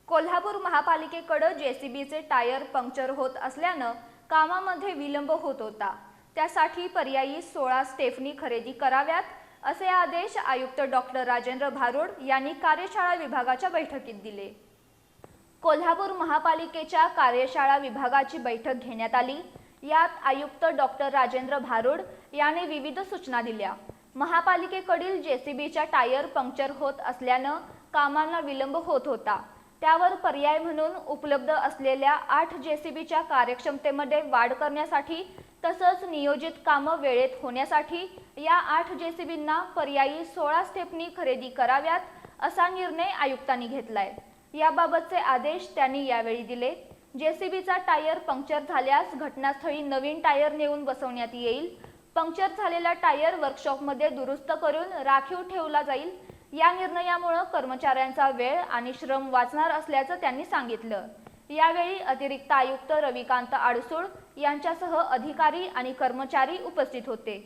कोल्हापूर महापालिकेकडे जेसीबीचे tyre puncture होत असल्यानं कामामध्ये विलंब होत होता। त्यासाठी पर्यायी 16 स्टेफनी खरेदी कराव्यात असे आदेश आयुक्त डॉक्टर राजेंद्र भारुड यांनी कार्यशाळा विभागाच्या बैठकीत दिले। कोल्हापूर महापालिकेच्या कार्यशाळा विभागाची बैठक घेण्यात आली। यात आयुक्त डॉक्टर राजेंद्र भारुड यांनी विविध सूचना दिल्या। महापालिकेकडील जेसीबीच्या टायर पंक्चर होत असल्यानं कामांना विलंब होत होता। त्यावर पर्याय म्हणून उपलब्ध असलेल्या 8 जेसीबीच्या कार्यक्षमतेमध्ये वाढ करण्यासाठी तसंच नियोजित कामं वेळेत होण्यासाठी या 8 जेसीबींना पर्यायी 16 स्टेपनी खरेदी कराव्यात असा निर्णय आयुक्तांनी घेतलाय। याबाबतचे आदेश त्यांनी यावेळी दिले। जेसीबीचा टायर पंक्चर झाल्यास घटनास्थळी नवीन टायर नेऊन बसवण्यात येईल। पंक्चर झालेला टायर वर्कशॉपमध्ये दुरुस्त करून राखीव ठेवला जाईल। या निर्णयामुळे कर्मचाऱ्यांचा वेळ आणि श्रम वाचणार असल्याचं त्यांनी सांगितलं। यावेळी अतिरिक्त आयुक्त रविकांत आडसूळ यांच्यासह अधिकारी आणि कर्मचारी उपस्थित होते।